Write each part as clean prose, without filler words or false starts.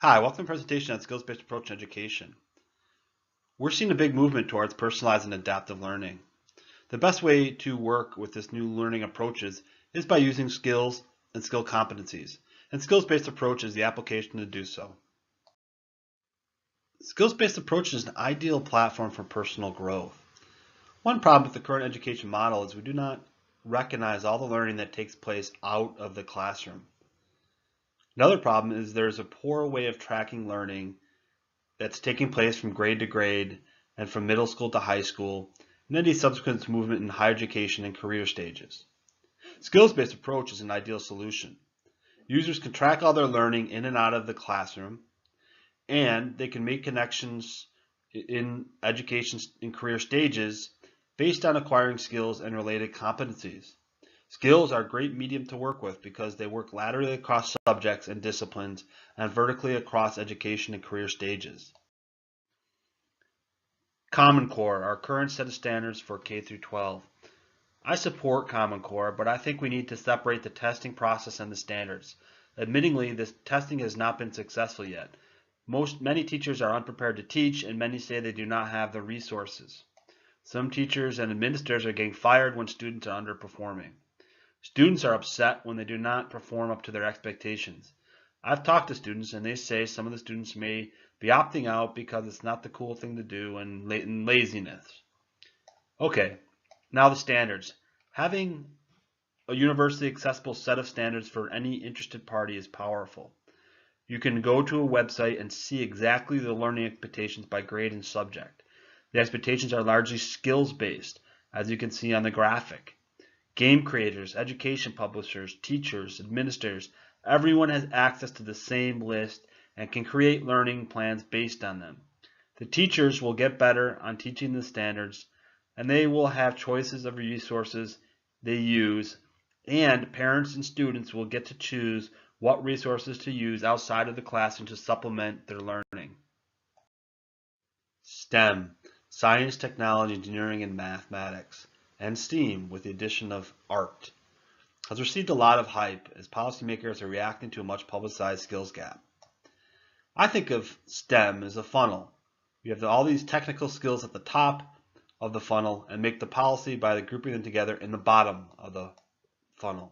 Hi, welcome to the presentation on skills-based approach in education. We're seeing a big movement towards personalized and adaptive learning. The best way to work with this new learning approaches is by using skills and skill competencies. And skills-based approach is the application to do so. Skills-based approach is an ideal platform for personal growth. One problem with the current education model is we do not recognize all the learning that takes place out of the classroom. Another problem is there's a poor way of tracking learning that's taking place from grade to grade and from middle school to high school, and any subsequent movement in higher education and career stages. Skills-based approach is an ideal solution. Users can track all their learning in and out of the classroom, and they can make connections in education and career stages based on acquiring skills and related competencies. Skills are a great medium to work with because they work laterally across subjects and disciplines and vertically across education and career stages. Common Core, our current set of standards for K through 12. I support Common Core, but I think we need to separate the testing process and the standards. Admittingly, this testing has not been successful yet. Many teachers are unprepared to teach, and many say they do not have the resources. Some teachers and administrators are getting fired when students are underperforming. Students are upset when they do not perform up to their expectations. I've talked to students and they say some of the students may be opting out because it's not the cool thing to do and laziness. Okay, now the standards. Having a universally accessible set of standards for any interested party is powerful. You can go to a website and see exactly the learning expectations by grade and subject. The expectations are largely skills-based, as you can see on the graphic. Game creators, education publishers, teachers, administrators, everyone has access to the same list and can create learning plans based on them. The teachers will get better on teaching the standards, and they will have choices of resources they use, and parents and students will get to choose what resources to use outside of the classroom to supplement their learning. STEM, science, technology, engineering, and mathematics, and STEAM with the addition of art, has received a lot of hype as policymakers are reacting to a much publicized skills gap. I think of STEM as a funnel. You have all these technical skills at the top of the funnel and make the policy by grouping them together in the bottom of the funnel.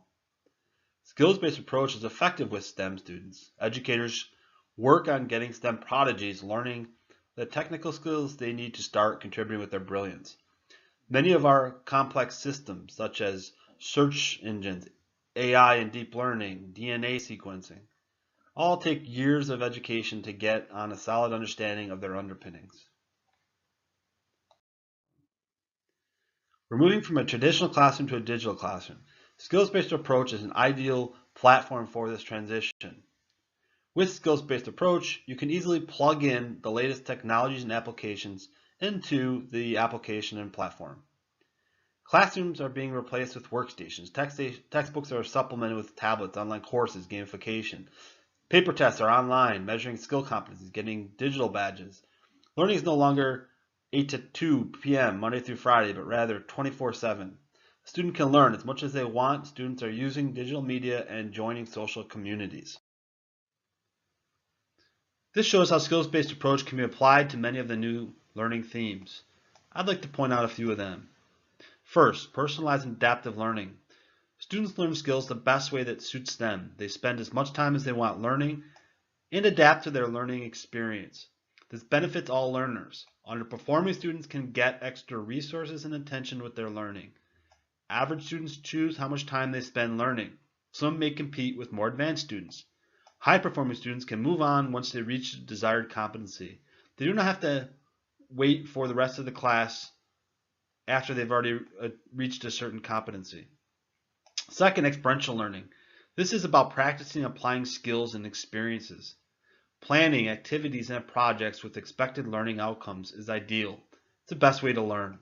Skills-based approach is effective with STEM students. Educators work on getting STEM prodigies learning the technical skills they need to start contributing with their brilliance. Many of our complex systems, such as search engines, AI and deep learning, DNA sequencing, all take years of education to get on a solid understanding of their underpinnings. We're moving from a traditional classroom to a digital classroom. Skills-based approach is an ideal platform for this transition. With skills-based approach, you can easily plug in the latest technologies and applications into the application and platform. Classrooms are being replaced with workstations. Textbooks are supplemented with tablets, online courses, gamification. Paper tests are online, measuring skill competencies, getting digital badges. Learning is no longer 8 to 2 p.m. Monday through Friday, but rather 24/7. A student can learn as much as they want. Students are using digital media and joining social communities. This shows how skills-based approach can be applied to many of the new learning themes. I'd like to point out a few of them. First, personalized and adaptive learning. Students learn skills the best way that suits them. They spend as much time as they want learning and adapt to their learning experience. This benefits all learners. Underperforming students can get extra resources and attention with their learning. Average students choose how much time they spend learning. Some may compete with more advanced students. High-performing students can move on once they reach the desired competency. They do not have to wait for the rest of the class after they've already reached a certain competency. Second, experiential learning. This is about practicing and applying skills and experiences. Planning activities and projects with expected learning outcomes is ideal. It's the best way to learn.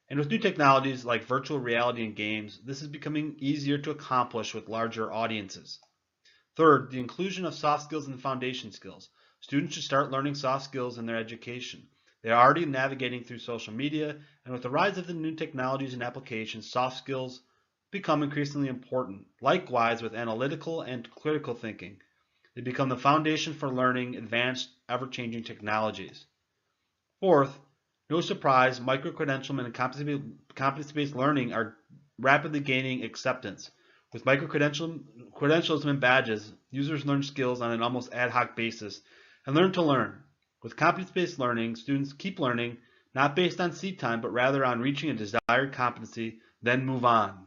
And with new technologies like virtual reality and games, this is becoming easier to accomplish with larger audiences. Third, the inclusion of soft skills and foundation skills. Students should start learning soft skills in their education. They are already navigating through social media, and with the rise of the new technologies and applications, soft skills become increasingly important. Likewise with analytical and critical thinking. They become the foundation for learning advanced, ever-changing technologies. Fourth, no surprise, micro-credentialment and competency-based learning are rapidly gaining acceptance. With micro-credentialism and badges, users learn skills on an almost ad hoc basis and learn to learn. With competence-based learning, students keep learning, not based on seat time, but rather on reaching a desired competency, then move on.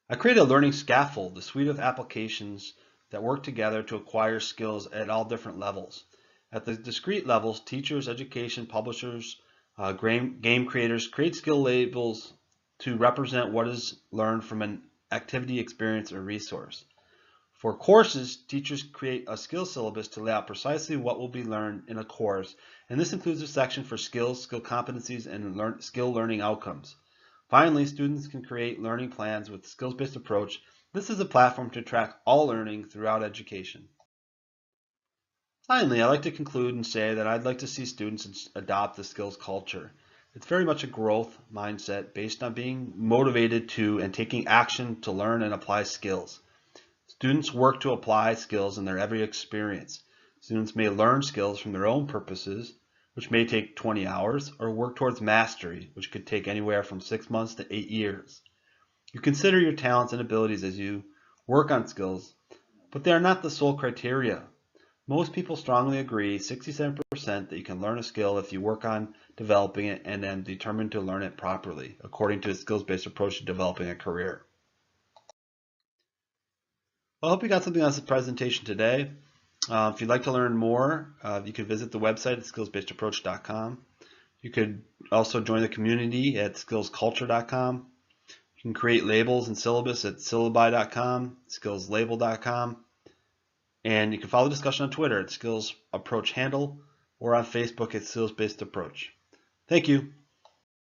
I created a learning scaffold, a suite of applications that work together to acquire skills at all different levels. At the discrete levels, teachers, education, publishers, game creators create skill labels to represent what is learned from an activity, experience, or resource. For courses, teachers create a skill syllabus to lay out precisely what will be learned in a course, and this includes a section for skills, skill competencies, and skill learning outcomes. Finally, students can create learning plans with skills-based approach. This is a platform to track all learning throughout education. Finally, I'd like to conclude and say that I'd like to see students adopt the skills culture. It's very much a growth mindset based on being motivated to and taking action to learn and apply skills. Students work to apply skills in their every experience. Students may learn skills from their own purposes, which may take 20 hours, or work towards mastery, which could take anywhere from 6 months to 8 years. You consider your talents and abilities as you work on skills, but they are not the sole criteria. Most people strongly agree, 67%, that you can learn a skill if you work on developing it and then determined to learn it properly, according to a skills-based approach to developing a career. Well, I hope you got something out of this presentation today. If you'd like to learn more, you can visit the website at skillsbasedapproach.com. You could also join the community at skillsculture.com. You can create labels and syllabus at syllabi.com, skillslabel.com. And you can follow the discussion on Twitter at Skills Approach Handle or on Facebook at Skills Based Approach. Thank you.